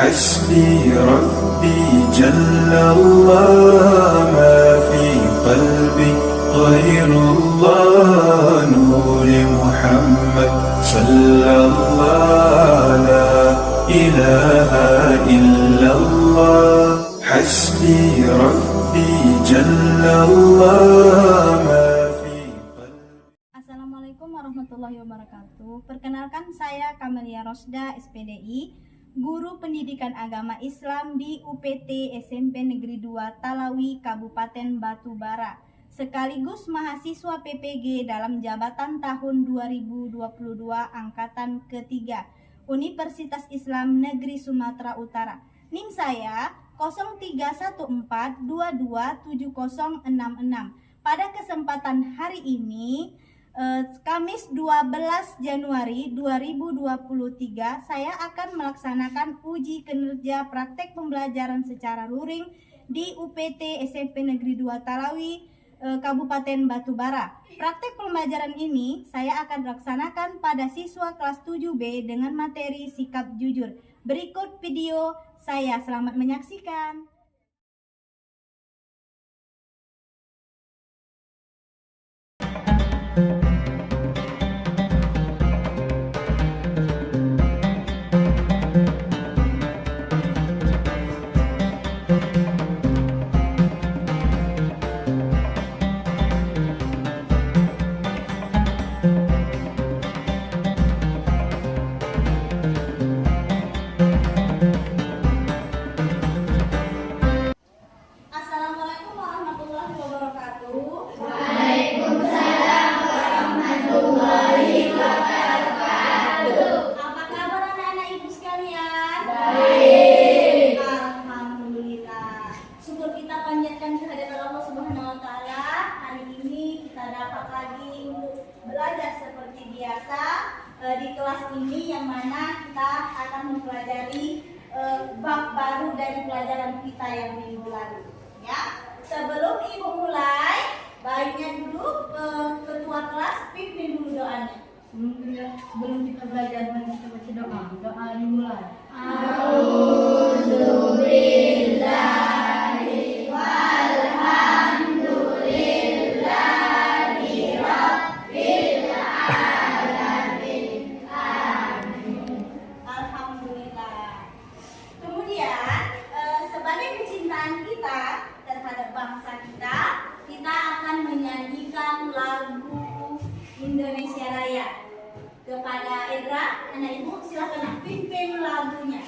حسبي ربي جل الله ما في قلبي غير الله نور محمد صلى الله لا إله إلا الله حسبي ربي جل الله ما في قلبي. Assalamualaikum warahmatullahi wabarakatuh. Perkenalkan, saya Kamelia Rosda, SPDI, Guru Pendidikan Agama Islam di UPT SMP Negeri 2 Talawi, Kabupaten Batubara, sekaligus mahasiswa PPG dalam jabatan tahun 2022 angkatan ketiga Universitas Islam Negeri Sumatera Utara. NIM saya 0314227066. Pada kesempatan hari ini, Kamis 12 Januari 2023, saya akan melaksanakan uji kinerja praktek pembelajaran secara luring di UPT SMP Negeri 2 Talawi, Kabupaten Batubara. Praktek pembelajaran ini saya akan laksanakan pada siswa kelas 7B dengan materi sikap jujur. Berikut video saya, selamat menyaksikan. Assalamualaikum warahmatullahi wabarakatuh. Waalaikumsalam warahmatullahi wabarakatuh. Apa kabar anak-anak ibu sekalian? Baik. Alhamdulillah. Syukur kita panjatkan kehadirat Allah Subhanahu wa taala. Hari ini kita dapat lagi untuk belajar seperti biasa di kelas ini, yang mana kita akan mempelajari bab baru dari pelajaran kita yang minggu lalu. Ya, sebelum ibu mulai, baiknya dulu ketua kelas pimpin dulu doanya. Sebelum kita belajar, kita baca doa. Doa dimulai. A'udzubillahi walhamdulillahi rabbil alamin. Alhamdulillah. Kemudian sebagai kecintaan kita terhadap bangsa kita, kita akan menyanyikan lagu Indonesia Raya. Kepada Edra, anak ibu silakan pimpin lagunya.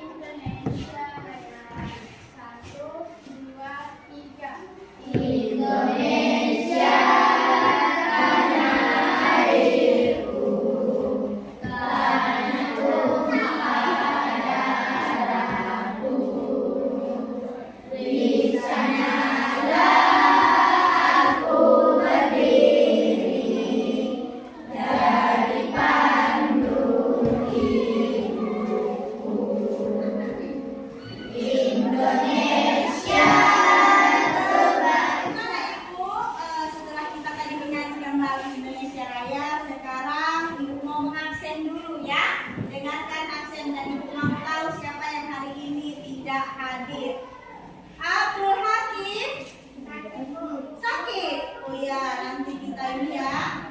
Indonesia Raya. 1, 2, 3. Indonesia tanah airku, tanahku maka darahku. Di sanalah aku berdiri, jadi pandu hidupku. Indonesia Anak ibu, setelah kita tadi menyanyikan lagu Indonesia Raya, sekarang ibu mau mengabsen dulu ya. Dengarkan absen dan ibu mau tahu siapa yang hari ini tidak hadir. Abdul Hakim sakit. Oh ya, nanti kita ini ya.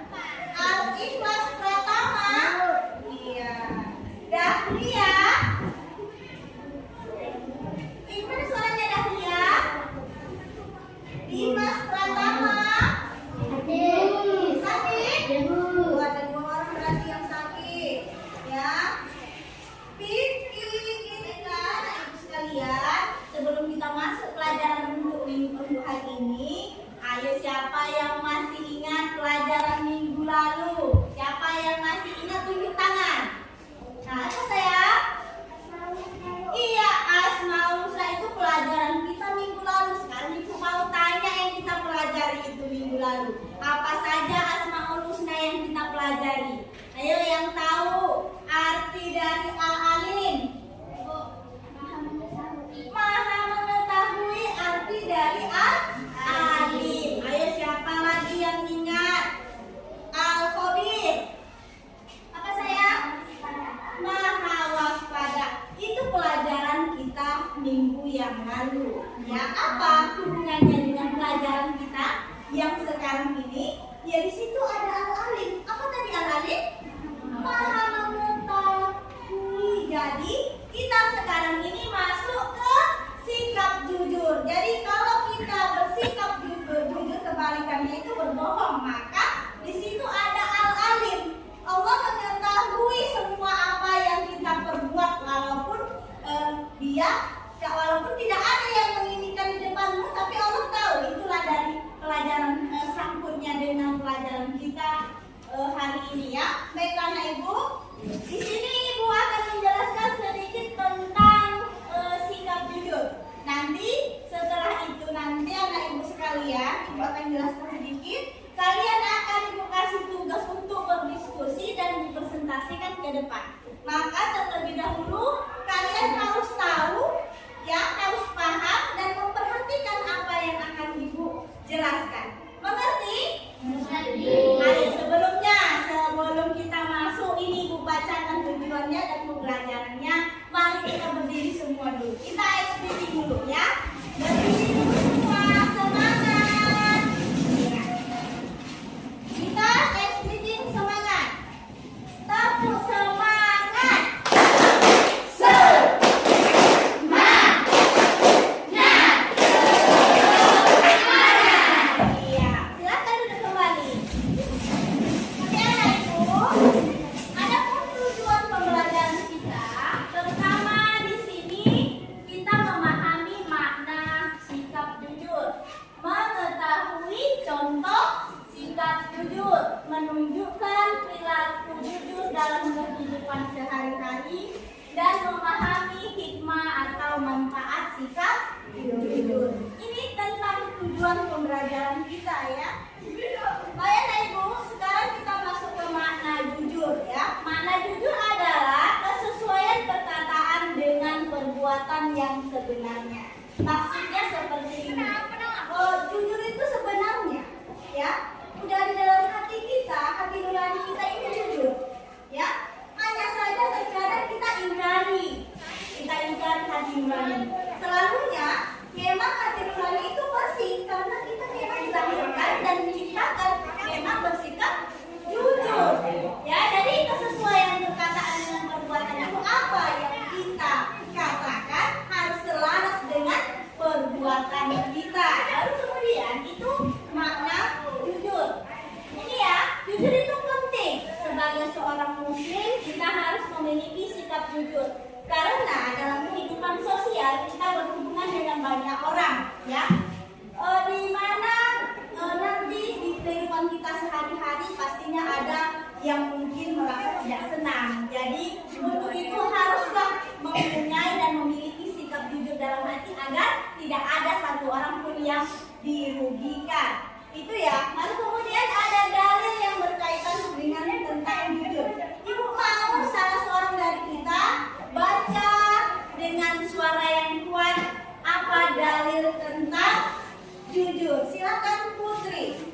Al Ikhlas Pratama. Iya. Dahlia. Gimana suaranya Dahlia? Dimas Pratama. Sakit? Ada 2 orang berarti yang sakit. Ya. Vicky Ya, apa hubungannya dengan pelajaran kita yang sekarang ini? Ya, di situ ada al-alim. Apa tadi al-alim? Maha mengetahui. Jadi kita sekarang ini masuk ke sikap jujur. Jadi kalau kita bersikap jujur kebalikannya itu berbohong, maka di situ ada al-alim. Allah mengetahui semua apa yang kita perbuat, walaupun walaupun tidak ada yang menginginkan di depanmu, tapi Allah tahu. Itulah dari pelajaran sangkutnya dengan pelajaran kita hari ini, ya. Baiklah anak ibu, di sini ibu akan menjelaskan sedikit tentang sikap jujur. Nanti setelah itu anak ibu sekalian, ibu akan jelaskan sedikit. Kalian akan ibu kasih tugas untuk berdiskusi dan dipresentasikan ke depan. Maka terlebih dahulu kalian harus tahu, ya, harus paham dan memperhatikan apa yang akan ibu jelaskan. Mengerti? Mengerti. Ayo, sebelum kita masuk ini ibu bacakan tujuannya dan pembelajarannya. Mari kita berdiri semua dulu. Kita ekspresi dulu, ya. Berdiri dulu semua, semangat. Kita ekspresi semangat. Tepuk semangat. Iya, silakan duduk kembali. Oke anak ibu, adapun tujuan pembelajaran kita, pertama di sini kita memahami makna sikap jujur, mengetahui contoh sikap jujur, menunjukkan perilaku jujur dalam kehidupan sehari-hari, dan memahami hikmah atau manfaat sikap jujur. Ini tentang tujuan pembelajaran kita, ya. Baik anak ibu, sekarang kita masuk ke makna jujur, ya. Makna jujur adalah kesesuaian perkataan dengan perbuatan yang sebenarnya. Maksudnya seperti ini. Jujur itu sebenarnya, ya, udah di dalam hati kita, hati nurani kita ini jujur, ya. Hanya saja terkadang kita ingkari hati nurani. Selalunya memang hati nurani itu bersih karena kita memang dilahirkan dan diciptakan memang bersikap jujur, ya. Jadi kesesuaian perkataan dengan perbuatan itu apa yang kita katakan harus selaras dengan perbuatan kita. Lalu kemudian itu makna jujur. Ini, ya, jujur itu penting. Sebagai seorang muslim kita harus memiliki sikap jujur. Karena dalam kehidupan sosial kita berhubungan dengan banyak orang, ya. Di mana nanti di kehidupan kita sehari-hari pastinya ada yang mungkin merasa tidak senang. Jadi untuk itu haruslah mempunyai dan memiliki sikap jujur dalam hati agar tidak ada satu orang pun yang dirugikan. Itu, ya. Lalu kemudian ada dalil yang berkaitan dengan tentang jujur. Ibu mau salah seorang dari kita baca dengan suara yang kuat apa dalil tentang jujur. Silakan Putri.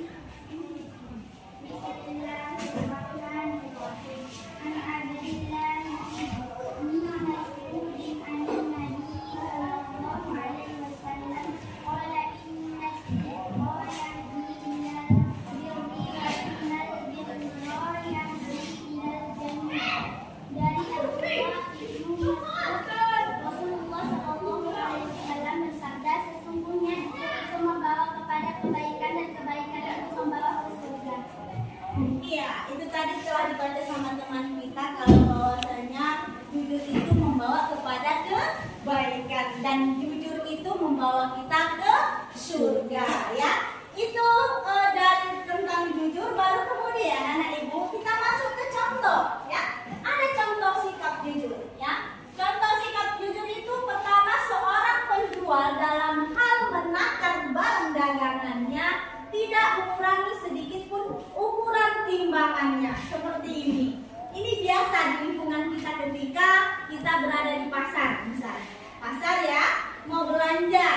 Iya, itu tadi telah dibaca sama teman kita kalau bahwasanya jujur itu membawa kepada kebaikan dan jujur itu membawa kita ke surga, ya. Itu dari tentang jujur. Baru kemudian anak ibu kita masuk ke contoh, ya. Ada contoh sikap jujur, ya. Contoh sikap jujur itu pertama seorang penjual dalam hal menakar barang dagangannya tidak mengurangi sedikit pun ukuran timbangannya. Seperti ini. Ini biasa di lingkungan kita ketika kita berada di pasar, misalnya. Pasar, ya, mau belanja.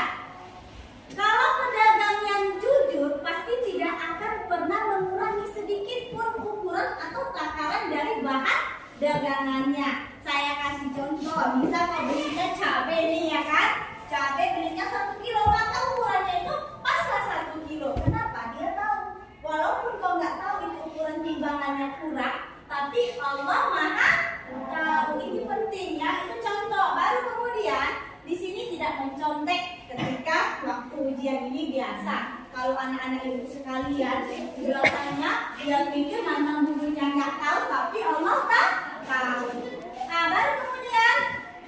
Kalau pedagang yang jujur pasti tidak akan pernah mengurangi sedikit pun ukuran atau takaran dari bahan dagangannya. Saya kasih contoh, misal mau beli cabai nih, ya kan? cabai belinya 1 kilo, maka ukurannya itu paslah 1 kilo. Kenapa? Dia tahu. Walaupun kau nggak tahu itu ukuran timbangannya kurang, tapi Allah Maha tahu. Ini penting ya, itu contoh. Baru kemudian di sini tidak mencontek ketika waktu ujian ini biasa. Kalau anak-anak ibu sekalian, biasanya dia pikir mantan gurunya nggak tahu, tapi Allah tahu. Nah, baru kemudian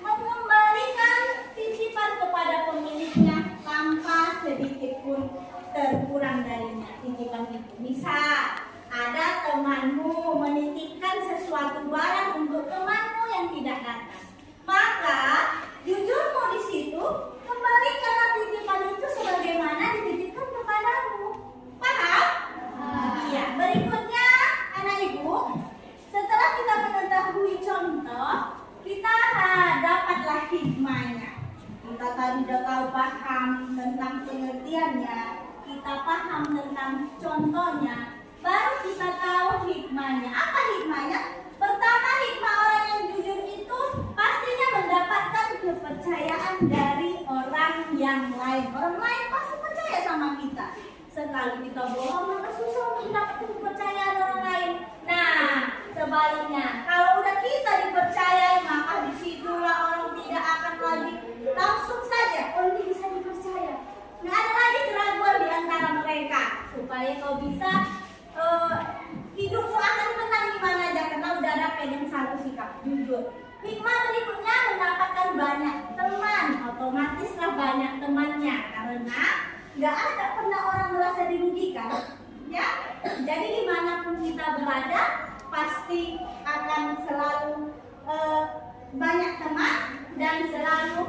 mengembalikan titipan kepada pemiliknya tanpa sedikit pun terkurang darinya titipan itu. Misal, ada temanmu menitipkan sesuatu barang untuk temanmu yang tidak datang, maka jujurmu di situ, kembalikanlah titipan itu sebagaimana dititipkan kepadamu. Paham? Iya. Berikutnya, anak ibu, setelah kita mengetahui contoh, kita dapatlah hikmahnya. Kita tadi sudah tahu paham tentang pengertiannya, kita paham tentang contohnya, baru kita tahu hikmahnya. Apa hikmahnya? Pertama, hikmah orang yang jujur itu pastinya mendapatkan kepercayaan dari orang yang lain. Orang lain pasti percaya sama kita. Sekali kita bohong, maka susah untuk mendapatkan kepercayaan orang lain. Nah, sebaliknya, kalau udah kita dipercayai, maka disitulah orang tidak akan lagi langsung saja, oh ini bisa dipercaya. Nggak ada lagi keraguan di antara mereka, supaya kau bisa hidupmu akan tenang di mana aja, karena udah ada pegang satu sikap jujur. Hikmah berikutnya, mendapatkan banyak teman, otomatislah banyak temannya, karena nggak ada pernah orang merasa dirugikan, ya. Jadi dimanapun kita berada, pasti akan selalu banyak teman dan selalu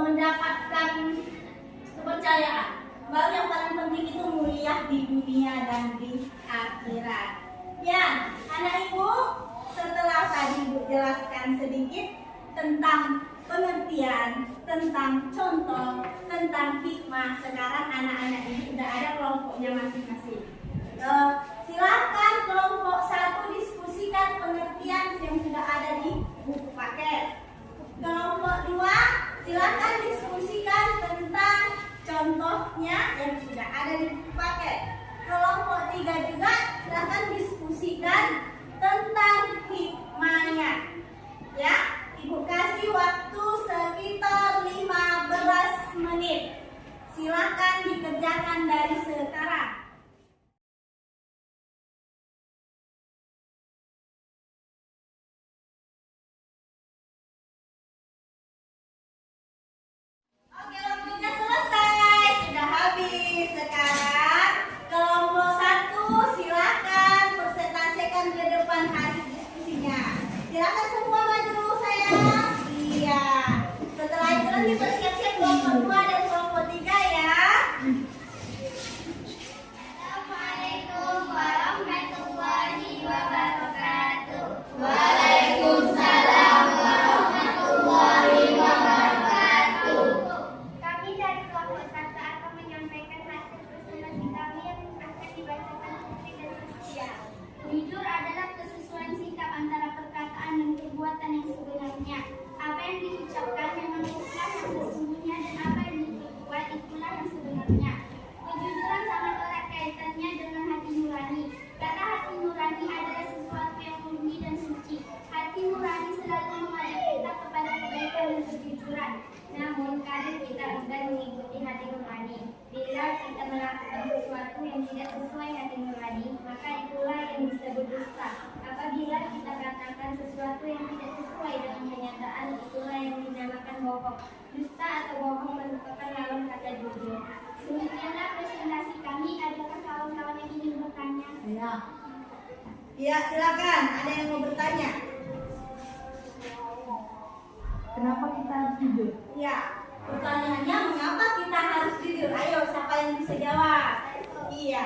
mendapatkan kepercayaan. Baru yang paling penting itu mulia di dunia dan di akhirat. Ya, anak ibu, setelah tadi ibu jelaskan sedikit tentang pengertian, tentang contoh, tentang hikmah, sekarang anak-anak ini sudah ada kelompoknya masing-masing. Silakan kelompok 1 diskusikan pengertian yang sudah ada di buku paket. Kelompok 2 silakan diskusikan tentang contohnya yang sudah ada di buku paket. Kelompok 3 juga silakan diskusikan tentang hikmahnya. Ya, ibu kasih waktu sekitar 15 menit. Silakan dikerjakan dari sekarang. Oke, waktunya selesai. Sudah habis. Sekarang kelompok 1 silakan presentasikan ke depan hasil diskusinya. Silakan semua maju sayang. Iya. Setelah itu nanti bersiap-siap kelompok 2 dan kelompok 3 ya. Assalamualaikum warahmatullahi wabarakatuh. Waalaikumsalam warahmatullahi wabarakatuh. Kami dari kelompok 1 akan menyampaikan hasil presentasi kami yang akan dibacakan Putri dan Saskia. Jujur adalah kesesuaian sikap antara perkataan dan perbuatan yang sebenarnya. Apa yang diucapkan memang itulah yang sesungguhnya, dan apa yang diperbuat itulah yang sebenarnya. Kejujuran sangat erat kaitannya dengan hati nurani. Karena hati nurani adalah sesuatu yang murni dan suci. Hati nurani selalu mengajak kita kepada kebaikan dan kejujuran. Namun kadang kita enggan mengikuti hati nurani. Bila kita melakukan sesuatu yang tidak sesuai hati nurani, maka itulah yang disebut dusta. Apabila kita katakan sesuatu yang tidak sesuai dengan kenyataan, itulah yang dinamakan bohong. Dusta atau bohong merupakan lawan kata jujur. Demikianlah presentasi kami. Adakah kawan-kawan yang ingin bertanya? Ya. Ya, silakan. Ada yang mau bertanya? Kenapa kita harus jujur? Ya. Pertanyaannya, mengapa kita harus jujur? Ayo, siapa yang bisa jawab? Iya.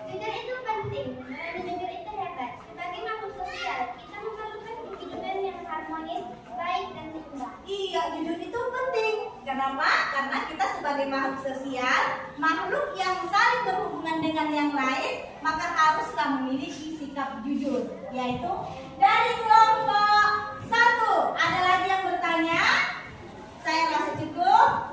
Jujur itu penting, karena jujur itu hebat. Sebagai makhluk sosial, kita memerlukan kehidupan yang harmonis, baik dan seimbang. Iya, jujur itu penting. Kenapa? Karena kita sebagai makhluk sosial, makhluk yang saling berhubungan dengan yang lain, maka haruslah memiliki sikap jujur. Yaitu dari kelompok 1. Ada lagi yang bertanya? Saya rasa cukup.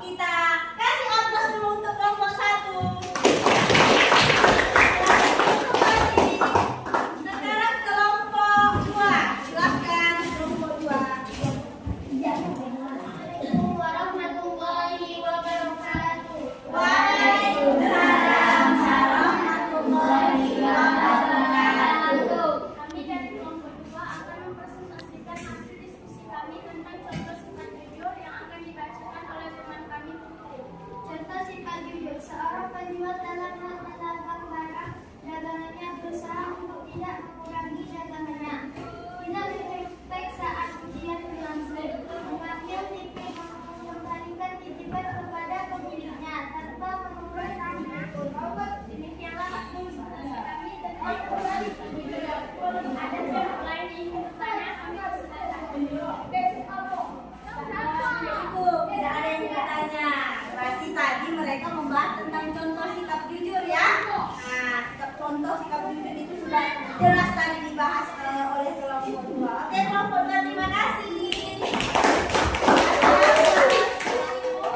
jelas tadi dibahas oleh kelompok 2. Oke, kelompok 2 terima kasih.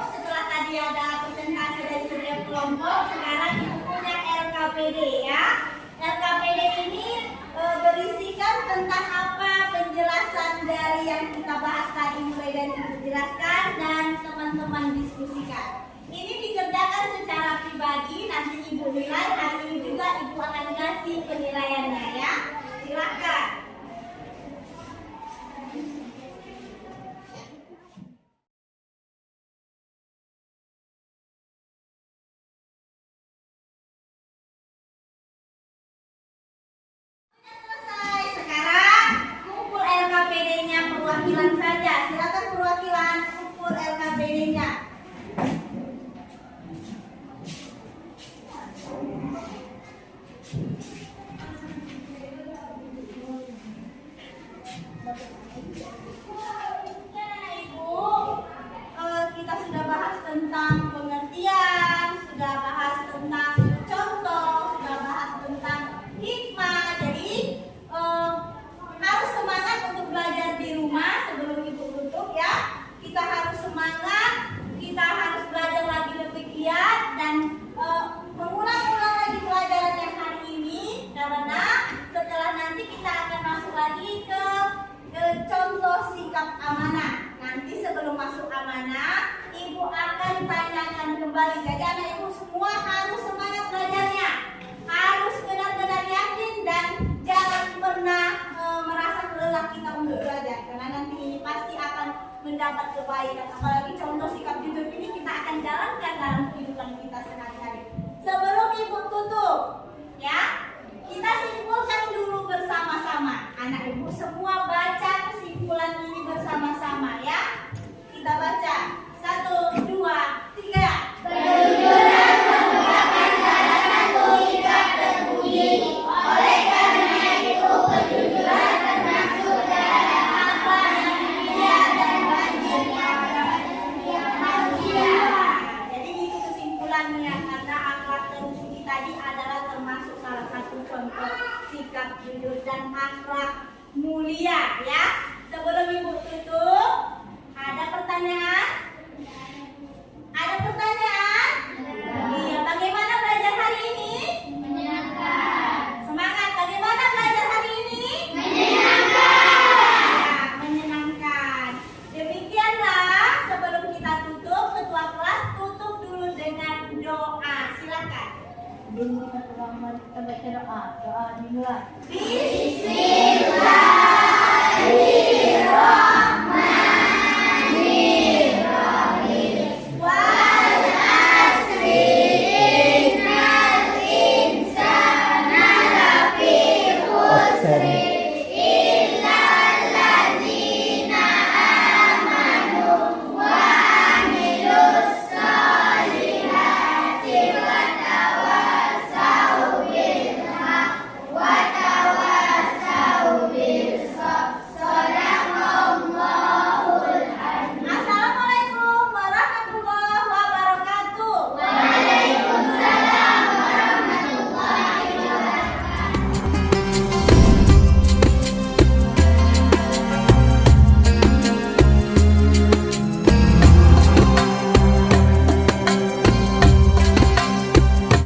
Setelah tadi ada presentasi dari setiap kelompok, sekarang Ibu punya LKPD ya. LKPD ini berisikan tentang apa penjelasan dari yang kita bahas tadi, mulai dari Ibu jelaskan dan teman-teman diskusikan. Ini dikerjakan secara pribadi, nanti Ibu nilai, hari ini juga Ibu akan kasih penilaiannya ya. Silakan. Selesai. Sekarang kumpul LKPD-nya perwakilan saja. Silakan perwakilan kumpul LKPD-nya. Kita sudah bahas tentang pengertian, sudah bahas tentang contoh, sudah bahas tentang hikmah. Jadi harus semangat untuk belajar di rumah sebelum Ibu tutup ya. Kita harus semangat, kita harus belajar lagi lebih giat dan mengulang-ulang lagi pelajaran yang hari ini, karena setelah nanti kita akan masuk lagi ke contoh sikap amanah. Nanti sebelum masuk amanah, Ibu akan tanyakan kembali. Jadi anak Ibu semua harus semangat belajarnya, harus benar-benar yakin dan jangan pernah merasa lelah kita untuk belajar, karena nanti ini pasti akan mendapat kebaikan. Apalagi contoh sikap jujur ini kita akan jalankan dalam kehidupan kita sehari-hari. Sebelum Ibu tutup, ya, kita simpulkan dulu bersama-sama. Anak Ibu semua baca kesimpulan ini bersama-sama ya. Kita baca. 1, 2, 3. Kejujuran merupakan salah satu sikap terpuji. Oleh karena itu, kejujuran termasuk dalam akhlak yang mulia dan wajib pada setiap manusia. Jadi itu kesimpulannya, karena akhlak terpuji tadi adalah termasuk salah satu contoh sikap jujur dan akhlak mulia ya. Sebelum Ibu tutup, ada pertanyaan? Ada pertanyaan? Iya, bagaimana belajar hari ini? Menyenangkan. Semangat, bagaimana belajar hari ini? Menyenangkan. Ya, menyenangkan. Demikianlah, sebelum kita tutup, ketua kelas tutup dulu dengan doa. Silakan. Bismillahirrahmanirrahim. Kita baca doa. Doa dimulai. Bismillahirrahmanirrahim. Wal asri innal insana lafi khusr.